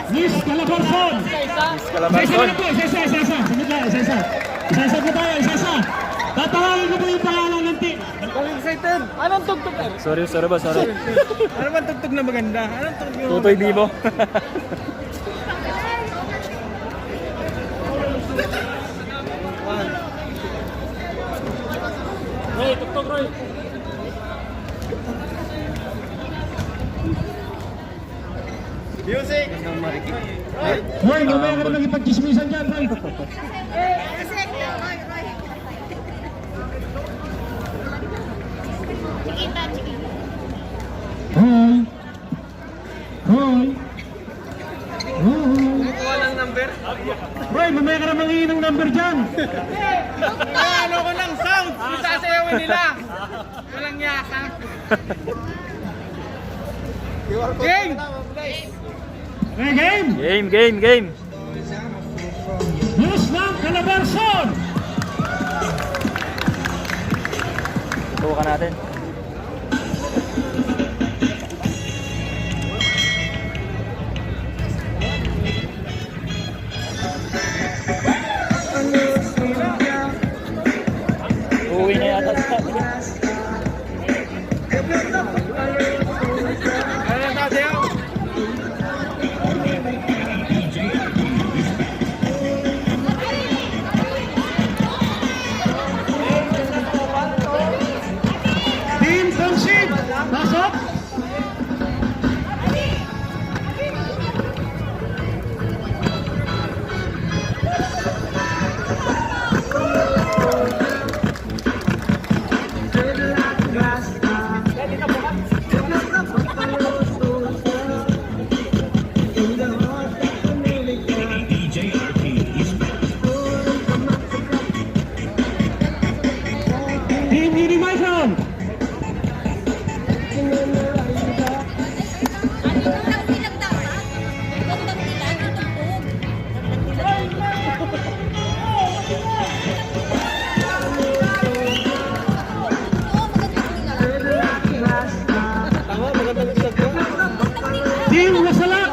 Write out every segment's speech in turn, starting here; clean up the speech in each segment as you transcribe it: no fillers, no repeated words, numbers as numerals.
Miss Calabarzon. Calabarzon. Isa-isa po tayo, isa-isa. Tatawagin ko po yung pangalan ng team. Excited. Anong tugtog? Sorry ba? Sorry. Ano ba tugtog na maganda? Anong tugtog na Tutoy Dibo. Roy, tugtog Roy. Music! Roy, mamaya ka naman ipag-chismisan dyan, Roy. Roy. Roy. Kumukuha ng number? Roy, mamaya ka naman hingin ng number dyan. Ano ko ng sound? Isasayawin nila. Walang yaka. Game! Okay, game. Game. News ng Calabarzon. Tukan natin. Uwi na yata sa Ano na tayo? Team Consid. Pasok. Team Univision. Team Wasalak.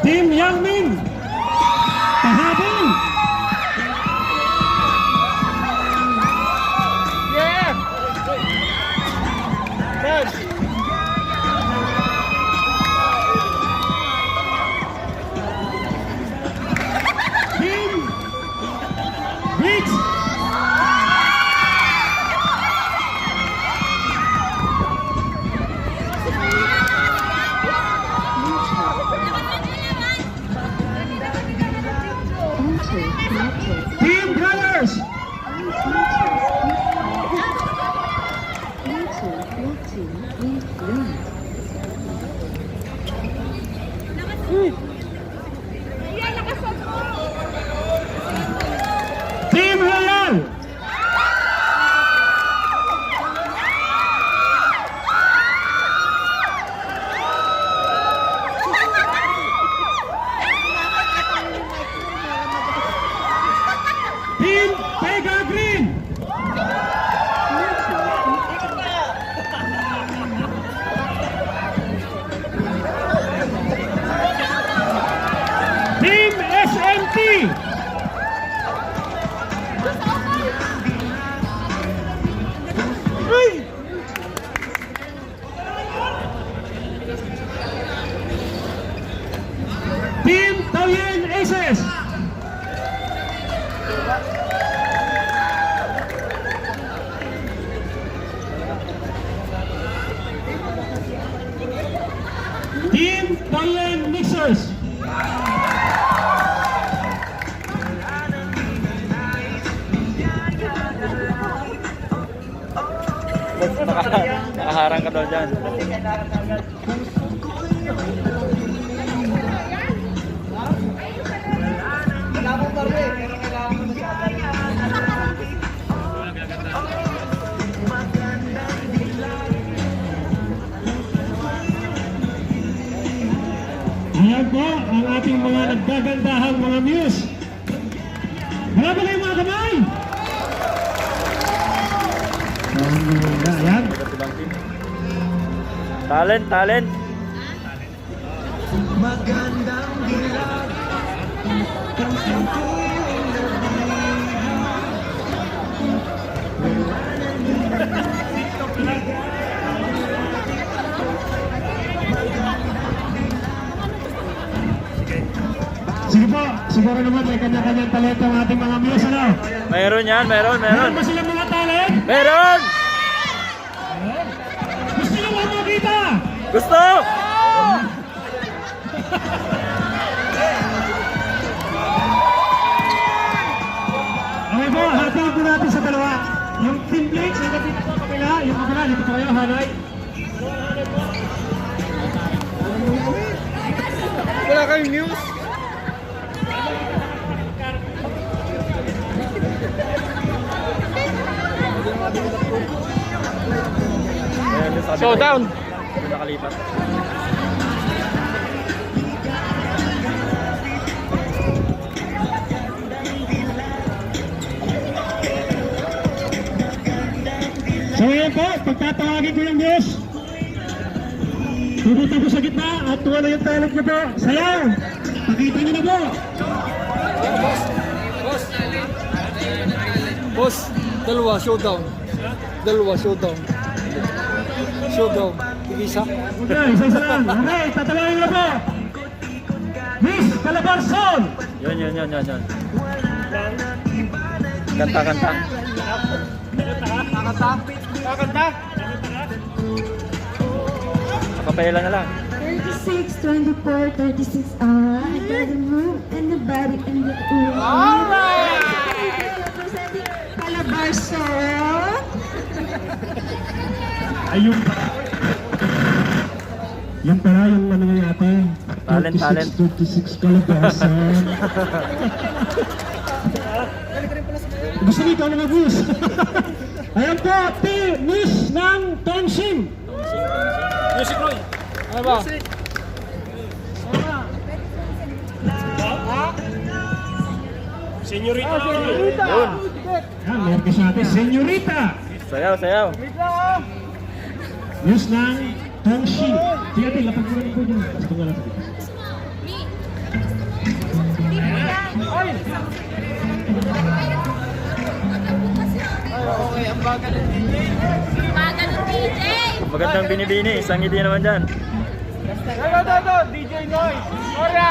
Team Yangming. Pahabol. Yeah! Third! Team Briggs. Team Brothers. Team Royal. Team Pega Green. Team SMT. Team Taoyuan Aces. Team Taoyuan Mixers. Nakaharang ka daw dyan. po ang ating mga naggagandahang mga muse. Wala ba kayong mga kamay? Ayan. Ito si Bang Team. Talent, talent. Sige po, siguro naman may kanya-kanyang talento ang ating mga muse, ano? Meron yan, meron, meron. Meron ba silang mga talent? Meron! Gusto nyo ba makita? Gusto! Okay po, hataw po natin sa dalawa. Yung team plates, yung dito sa kabila, yung kabila, dito po kayo, Hanay. Wala kayong news? Meron din sa kabila. Showdown! Doon nakalipat. So ngayon po, pagtatawagin ko yung boss. Pupunta po sa gitna at wala yung talent niyo po. Sayaw! Pakita niyo na po. Boss, dalawa, showdown. Dalawa, showdown. Showdown. Ibisa. Okay, isa-isa lang. Okay, tatawagin na po. Miss Calabarzon! Yun, yun, yun, yun, yun. Kanta, kanta. Kakanta? Kakanta? Kapela na lang. 36, 24, 36 I got the move and the body and the ooh. Alright! Representing Calabarzon. Ayun pa. Yan pala yung ano yung ate. Talent, talent. 36 Calabarzon. Gusto nito mga boss. Ayan po, Miss ng Tongsin. Music Roy! Ano ba? Senyorita. Yun. Yan, meron ka sa atin. Senyorita. Sayaw, sayaw. Wait lang ah! Miss ng Tongsin. Sige ate, lapag ko lang po dyan. Gusto nga lang sa dito. Ay! Okay, ang bagal ng DJ. Magandang binibini. Isang ngiti naman dyan. Ito, DJ Noise. Ora!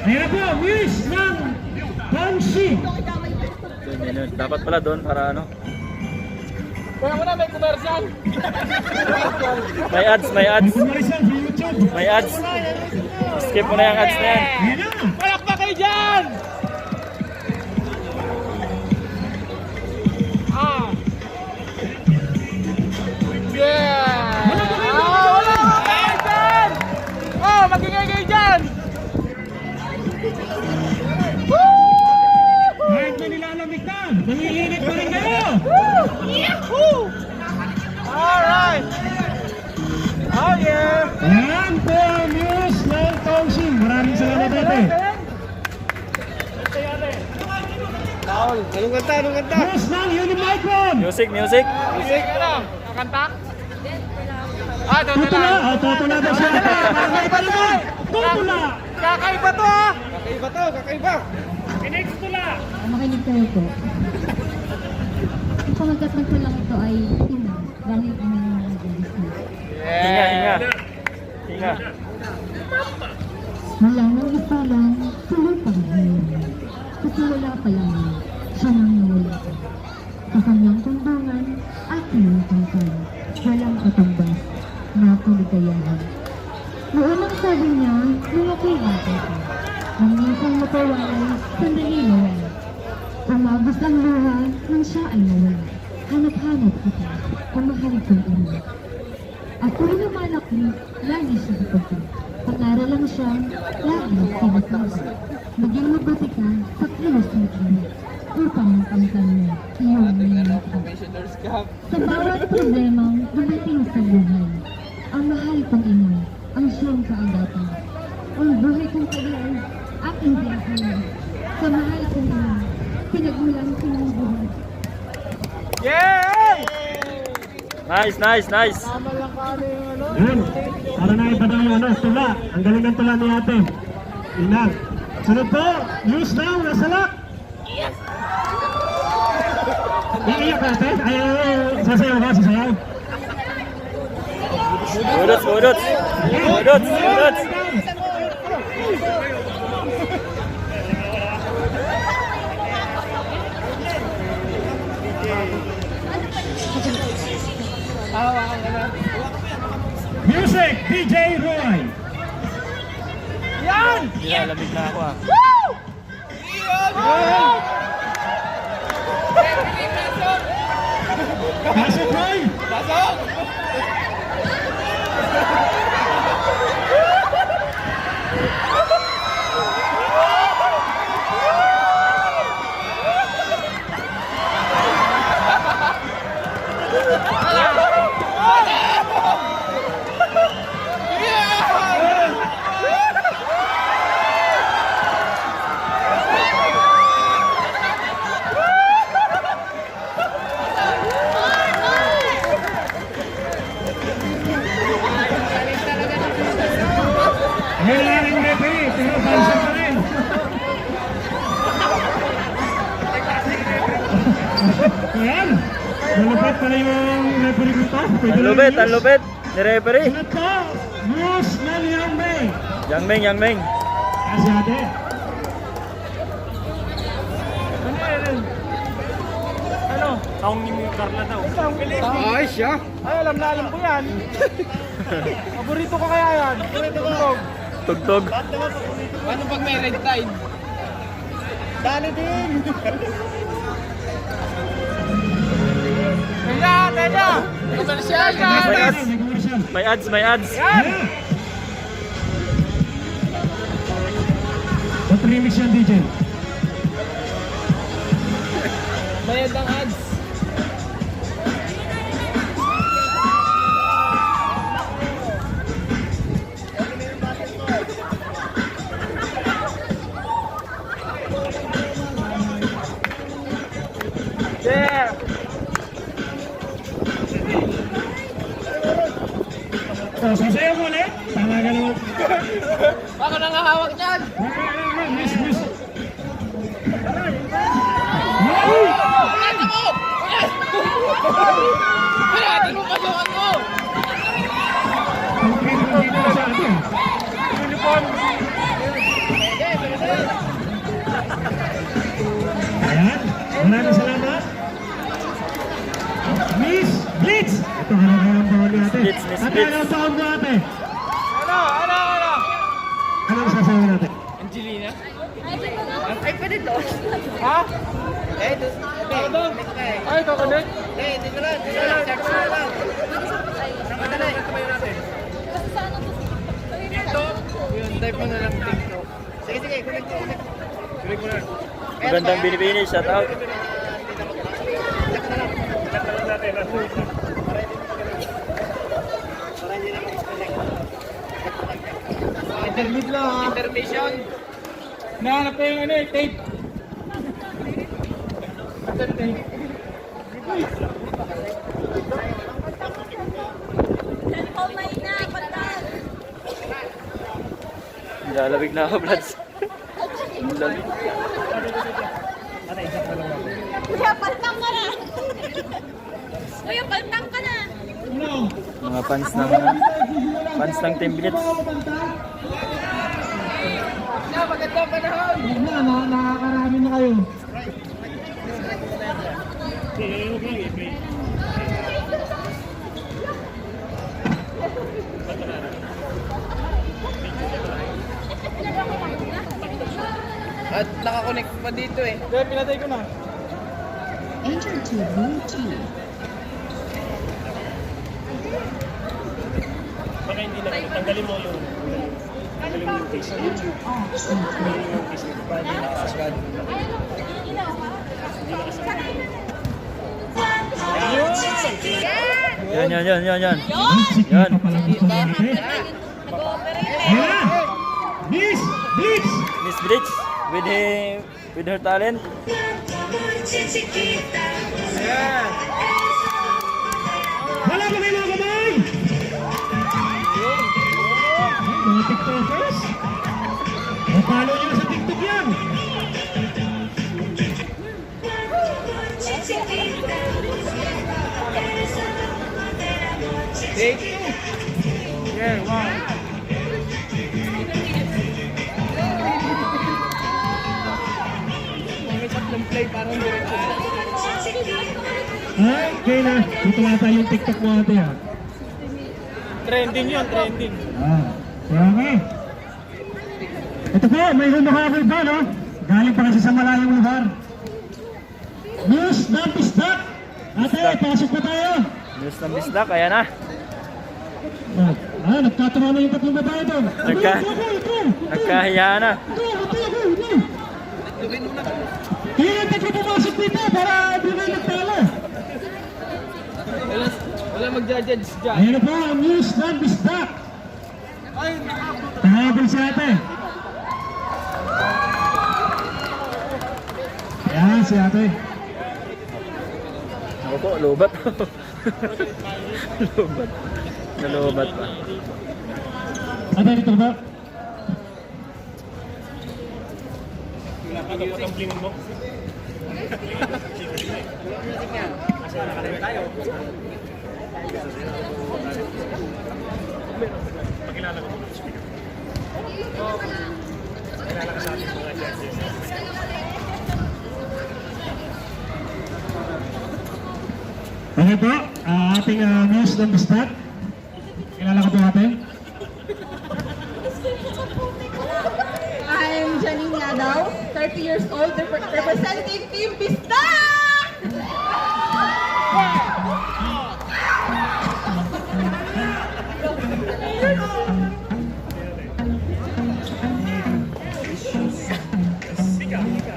Ayan po, Miss ng Tongsin. Yun, yun, yun. Dapat pala doon para ano. Kaya mo na, may commercial. May ads, may May ads. kumarisan sa YouTube. May ads. Skip mo na yung ads na yan. Ayan na. Palakpak kayo dyan! Ah! Yeah! Wala! Kayo dyan! Oh, magingay kayo dyan! Kahit na nilalamig na, nangiinit pa rin kayo. Yahoo! Alright! Oh yeah! Ayan po ang news ng Tongsin. Maraming salamat ate. Anong kanta? Anong kanta? News ng Unimicron. Music, music. Music, ano? Kakanta? Ah, Tutula. Tutula daw siya. Kakaiba naman. Tutula. Kakaiba to ah! Kakaiba to, kakaiba! Makinig kayo po. Ang pamagat ng tulang ito ay ina dahil ina ng mga business. Hinga, hinga. Hinga. Wala nang isa lang, tuloy pa rin. Kasi wala pa lang siya nang nawala. Sa kanyang tuntungan at tinutungkan. Walang katumbas na kaligayahan. Noon ang sabi niya, mga kaibigan ko. Ang minsan matawanan, sandali nawala. Umagos ang luha nang siya ay nawala. Hanap-hanap kita, kumahal kong ina. Ako'y lumalaki, lagi siya kapatid. Pangaral lang siya, lagi sinasabi. Maging mabuti ka sa kilos ng ina upang makamtan mo iyong minata. Sa bawat problemang dumating sa buhay, ang mahal kong ina ang siyang kaagatan. ang buhay kong kaya ay aking biyahe. Sa mahal kong ina, pinagmulan ko ng buhay. Yeah! Nice, nice, nice. Yun. Para na iba na yung tula. Ang galing ng tula ni ate. Inang. Sunod po, use now, nasa lock. Iiyak ate? Ay, sasayaw ka, sasayaw. Budots, budots. Budots, budots. Music, DJ Roy. Yan! Nilalamig na ako ah. Pasok, Roy. Pasok! Wala rin referee, pero bansa pa rin. Ayan. Malupit pala yung referee dito. Pwede Ang na lupit, i-use. ang lupit. Ni referee. Sunod po, use ng Yang Mei. Yang Meng, Yang Meng. Kasi ate. Ano? Taong ni Carla daw. Ay, siya? Ay, alam ko yan. Paborito ko kaya yan. Tugtog. Tugtog. Ano pag may red tide? Dali din! Teka! Komersyal ka! May ads. May commercial. May ads, may ads. Yan! Ayan. Ba't remix yan, DJ? Bayad ang ads. Yeah! So, sasayaw mo ulit. Tama ka naman. Ako nang hahawak niyan! Miss, miss. Pagkata mo! Pagkata mo pasukan mo! Dito na sa atin. Uniform! Ayan. Maraming salamat. Miss Blitz. Ito, harang-harang baon ni ate. Blitz, Miss Ate, Blitz. anong baon mo ate? Ano? Anong sasayaw natin? Angelina? Ay, pwede to. Ha? Eh, ito. Ay, kakonek? Eh, dito lang. Dito lang. Check na lang. Nakadala. TikTok? Yun, type mo na lang TikTok. Sige, connect ko. Connect mo na. Magandang binibini, shout out. Intermit lang ha. Intermission. Nahanap ko yung ano eh, tape. Tape. Nilalamig na ako, Vlads. Ang lamig. Kuya, paltang ka na! Kuya, paltang ka na! Mga fans ng Team Blitz. Magandang panahon. Nakakarami na kayo. At nakakonect pa dito eh. Kaya pinatay ko na. Enter to room 2. Baka hindi na. Tanggalin mo yung... Tanggalin mo yung case. Enter off Tanggalin mo yung case. Yan. Yan. Nag-ooperate. Ayan. Miss Blitz! Miss Blitz with her talent. Wala ba kayo mga kamay? Mga TikTokers? Follow nyo na sa TikTok yan. Take two. Yeah, wow. May tatlong play parang diretso. Ay, kaya na. Dito ata yung TikTok mo ate ha. Trending yun, trending. Kaya nga. Ito po, may humahagod ba, no? Galing pa kasi sa malayong lugar. News ng Bisdak! Ate, pasok po tayo! News ng Bisdak, ayan na. Nagkatawa na yung tatlong babae doon. Nagkahiya na. Kaya yung tatlo pumasok dito para hindi na nagtalo. Wala mag-judge dyan. Ayan na po ang news ng Bisdak. Tahabol si ate. Ayan si ate. Ako po, lobat. Lobat. Nalobat pa. Ate, dito ba? Okay po, ating news ng Bisdak. Kilala ko po ate. I'm Janine Yadaw, 30 years old, representing Team Bisdak!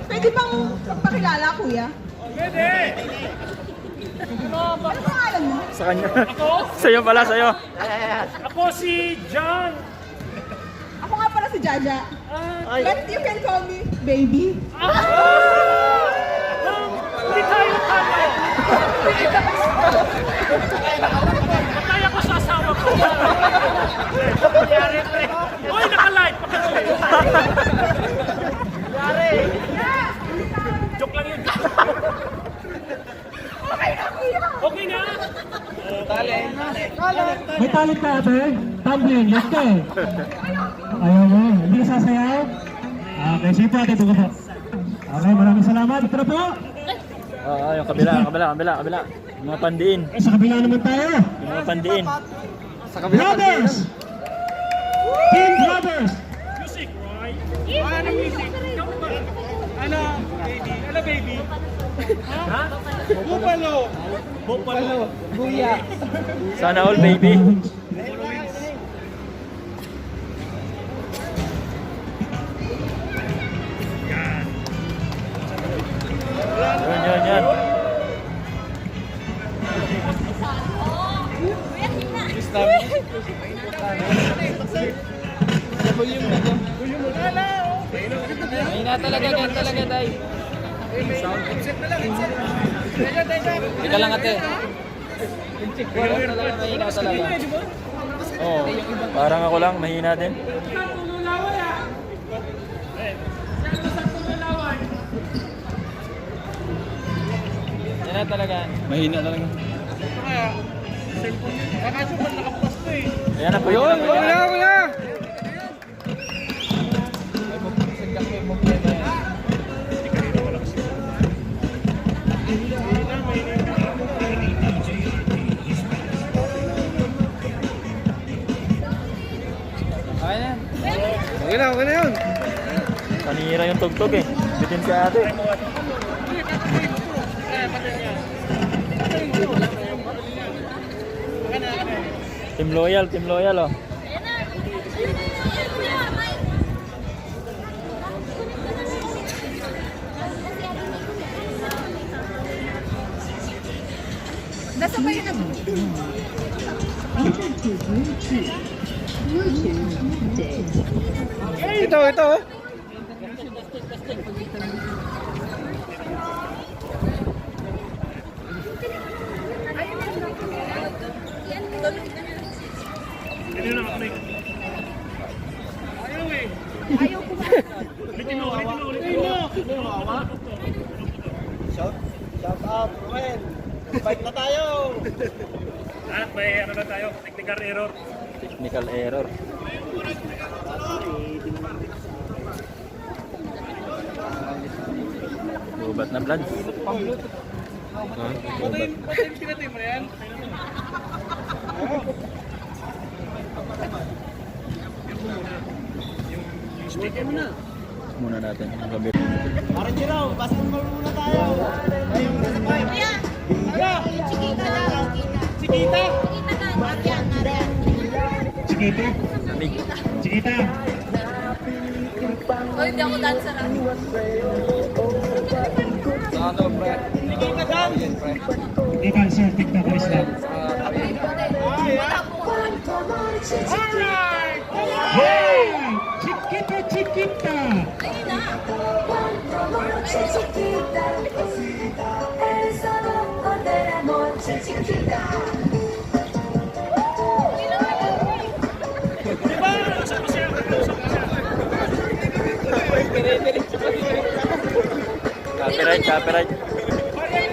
Pwede bang magpakilala, kuya? Pwede! Ano pangalan mo? Sa kanya. Sa'yo pala, sa'yo. Ako si John. Ako nga pala si Jaja. But you can call me baby. Hindi tayo kano. Patay ako sa asawa ko. Yari, pre. Uy, naka-live. Yari. Joke lang yun. Okay na? May talent ka ate? Tumbling, yes ka eh. Ayaw mo, hindi ka sasayaw? Okay, sige po ate, ito ko po. Okay, maraming salamat. Ito na po. Yung kabila. Mga pandiin. Sa kabila naman tayo. Yung mga pandiin. Brothers! Team Brothers! Music, right? Ano music? Ano, baby? Ano, baby? Ha? Bupalo. Bupalo. Buya. Sana all, baby. Yan. Mahina talaga, ganyan talaga, Day. Sound check na lang, Teka lang, ate. Mahina talaga. Oo. Parang ako lang, mahina din. Yan na talaga. Mahina talaga. Kaya, cellphone yun. Kaso ba nakaposto eh. Ayan na, pwede na. Wala! Okay na yun. Panira yung tugtog eh. Bitin si ate. Team loyal oh. Nasa ba yun? Ito. Shout out, Ruel. Bike na tayo. At may ano na tayo, technical error. Technical error. Lubat na Vlad. Muna natin ang gabi. Parang Jiraw, basketball muna tayo. Ayun, nasa bike. Ano? Chiquita. Chiquito. Lamig. Chiquita. Oh, hindi ako dancer ah. Chiquita dance. Hindi cancer, TikTok is lang. Alright. Hey! Chiquita, Chiquita! Ayun na. Copyright. Ulit.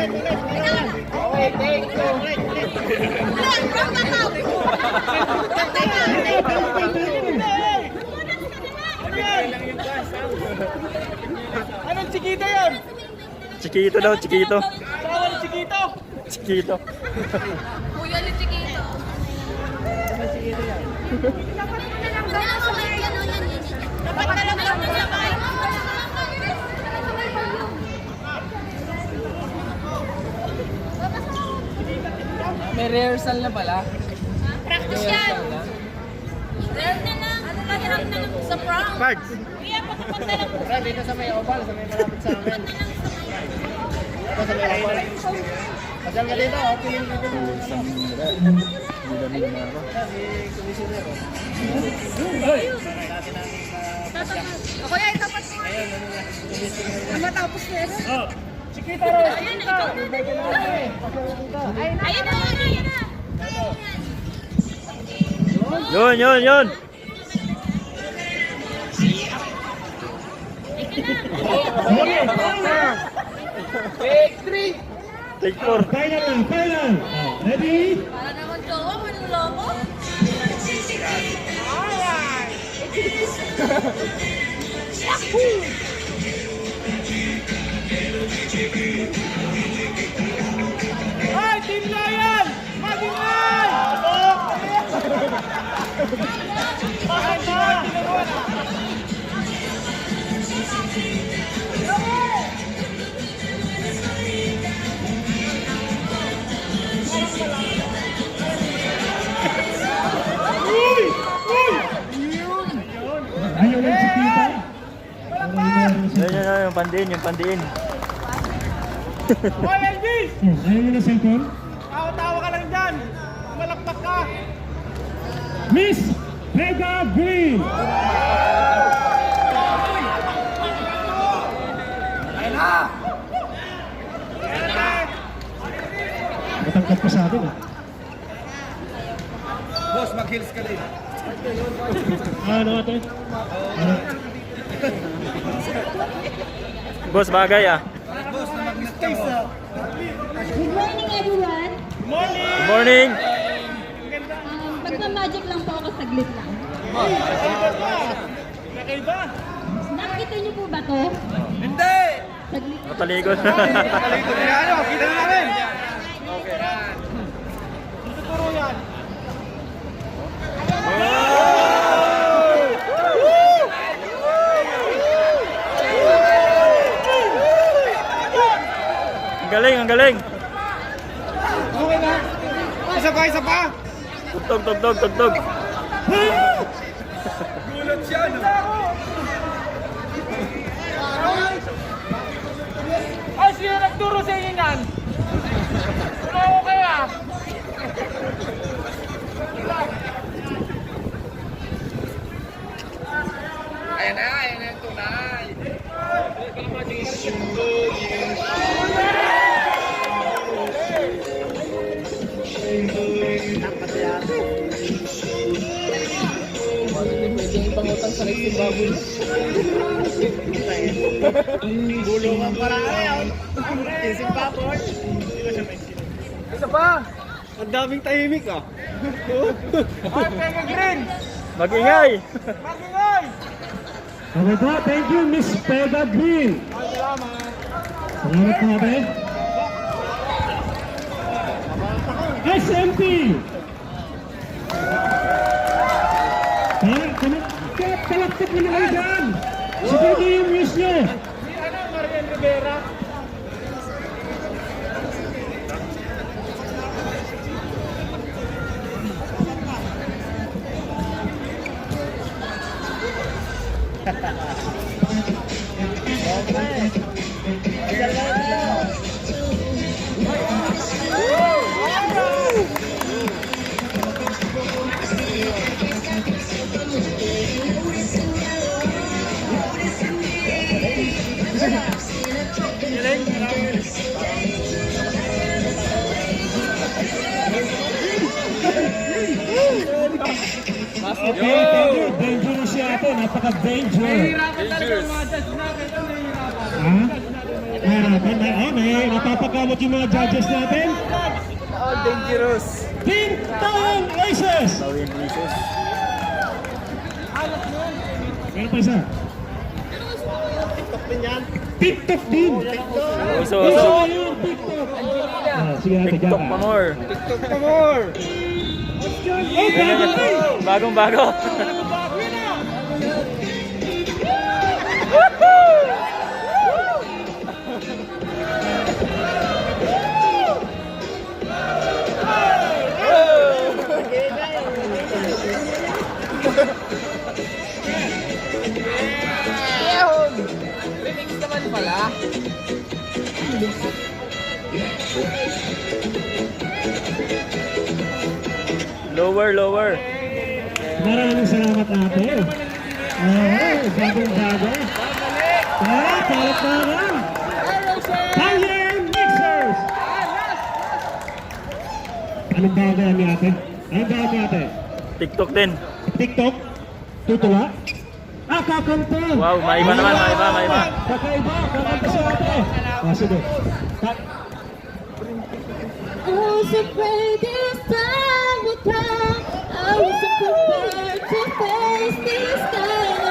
Okay, thank you. Ulan, from the top. Anong Chiquita yan? Chiquito daw, chiquito. Saan ang Chiquito? Chiquito. Kuya ni Chiquito. Dapat na lang daw sa may ano yan. Dapat na lang daw sa may. May rehearsal na pala. Practice yan. Meron na lang. Ano ba hirap na lang sa prom? Pards. Kaya patapunta lang. Tara, dito sa may oval, sa may malapit sa amin. Dito sa may oval. Pasal ka dito, piling ka dito. Lamig na ako. Commissioner. Ako yan, tapat mo. Ang matapos na yan. Oh, Chiquita Rose, Ayun Chiquita. na, ayun na. Yun. Victory! Take 4. final. Oh, ready? Para naman jowa, manuloko. Ay, Team Lion! Mag-ingay! Bakit ba? Tinagawa na. Ayaw lang Chiquita. Yun, yung pandiin. Hoy, Elvis! Oh, ayaw mo na cellphone? Tawa ka lang dyan. Malakpak ka. Miss Vega Green! Ayun na! Matangkad pa sa akin ah. Boss, mag-heels ka din. Ano ate? Ano? Boss, bagay ah. Boss, na mag-heels ka mo. Good morning, everyone. Good morning. Magma-magic lang po ako, saglit lang. Nakaiba? Nakita niyo po ba to? Hindi! Saglit. Matalikod. Kalito na yan, oh. Kita na namin. Okay. Tuturo yan. Ang galing. Okay na. Isa pa. Tugtog. Gulat siya, no? Ay, sino nagturo sa inyo yan? Ano ako kaya? Bulungan para ngayon. Isip pa, Paul. Isa pa! Ang daming tahimik ah. Mag-ingay! Okay po, thank you, Miss Pega Green. Salamat po, ate. SMP! Palakpak mo na kayo dyan! Sige niyo yung news nyo! Marian Rivera. Okay, thank you. Dangerous siya ate, napaka-danger. Nahihirapan talaga yung mga judge natin. Ito nahihirapan. Ha? May napapakamot yung mga judges natin. All dangerous. Tintang Aces! Bawin Jesus. Meron pa isa. TikTok din yan. TikTok din. Uso, Uso uso. yun, TikTok. Sige ate, TikTok dyan pa ka. more. TikTok pa more. Oh, bago rin. Bagong-bago. Remix naman pala. Lower, lower. Maraming salamat ate. Oo, bagong-bago. Palat-palat. Thailand Mixers! Anong bago yan ni ate? Anong bago ni ate? TikTok din. TikTok? Tutula? Kakanta! Wow, maiba naman, maiba. Kakaiba, kakanta si ate. Sige. I was afraid this time would come. I wasn't prepared to face this kind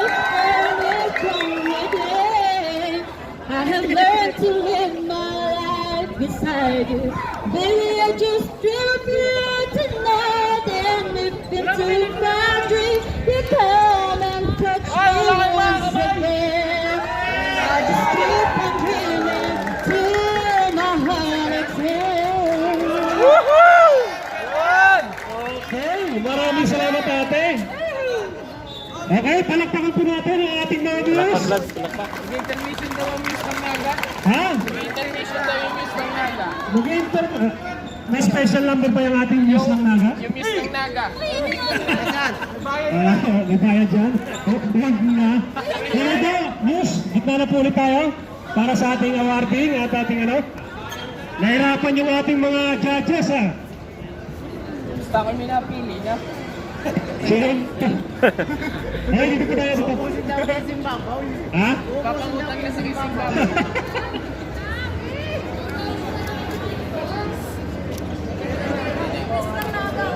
of burning day. I have learned to live my life beside you. Baby, I just dream of you tonight. And if it's in my dream, you come and touch me once again. I just keep on dreaming till my heart exhales. Okay, maraming salamat ate. Okay, palakpakan po natin ang ating mga Palakpak, viewers. lads. Palakpak. Intermission daw ang Miss ng Naga. Ha? Intermission daw yung Miss ng Naga. Mag-enter. May special number ba yung ating news ng Naga? Yung Miss ng Naga. Nagbayad dyan? Huwag na. Pero ito, news, gitna na po ulit tayo para sa ating awarding at ating ano. Nahirapan yung ating mga judges ha. Basta kami napili niya. Sino? Ay, dito po tayo dito. Daw sa Zimbabwe. Ha? Papangutang na sa Zimbabwe.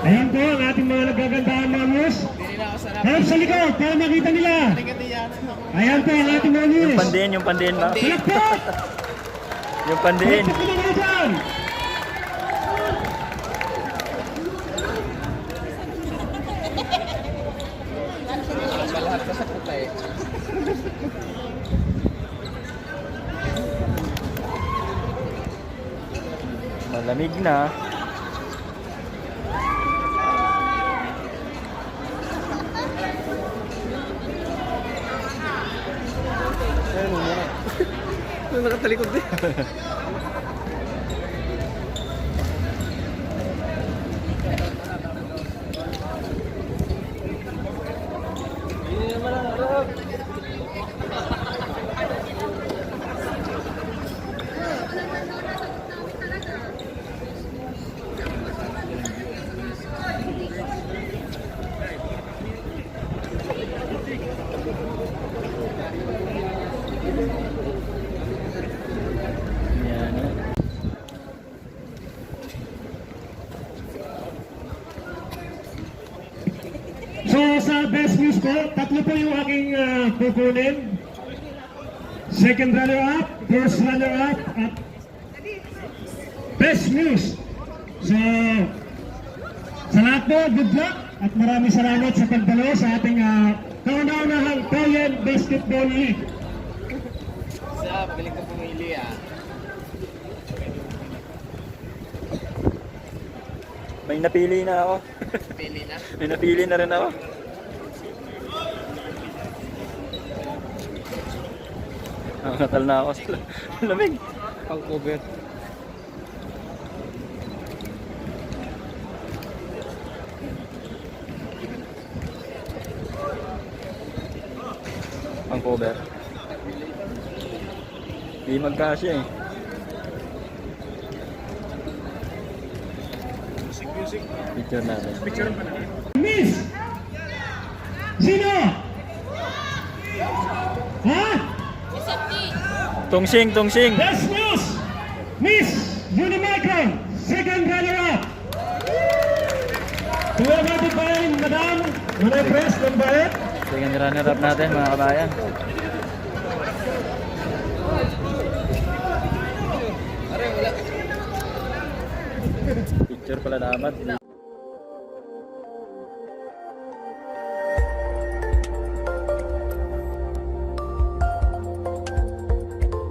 Ayan po ang ating mga nagagandahan mga news. Hindi na ako sarap. Help sa likod para makita nila. Ayan po ang ating mga news. Yung pandiin ba? Palakpak! Yung pandiin. Palakpak na mga dyan! Lahat ka sa puta eh. Malamig na. Nakatalikod din. Hindi naman ang harap. sa best news po, tatlo po yung aking kukunin. Second runner-up, first runner-up, at best news. So, sa lahat po, good luck at maraming salamat sa pagdalo sa ating kauna-unahang Korean Basketball League. Galing ka pumili ah. May napili na ako. Pili na. May napili na rin ako. Nakatal na ako sa lamig. Pang cover. Pang cover. Hindi magkasya eh. Picture natin. Miss! Sino? Ha? Tungsing! Best news! Miss Unimicron, second runner-up. Tuwa natin pa rin, Madam Manay Press ng Bayet. Second runner-up natin mga kabayan. Picture pala dapat.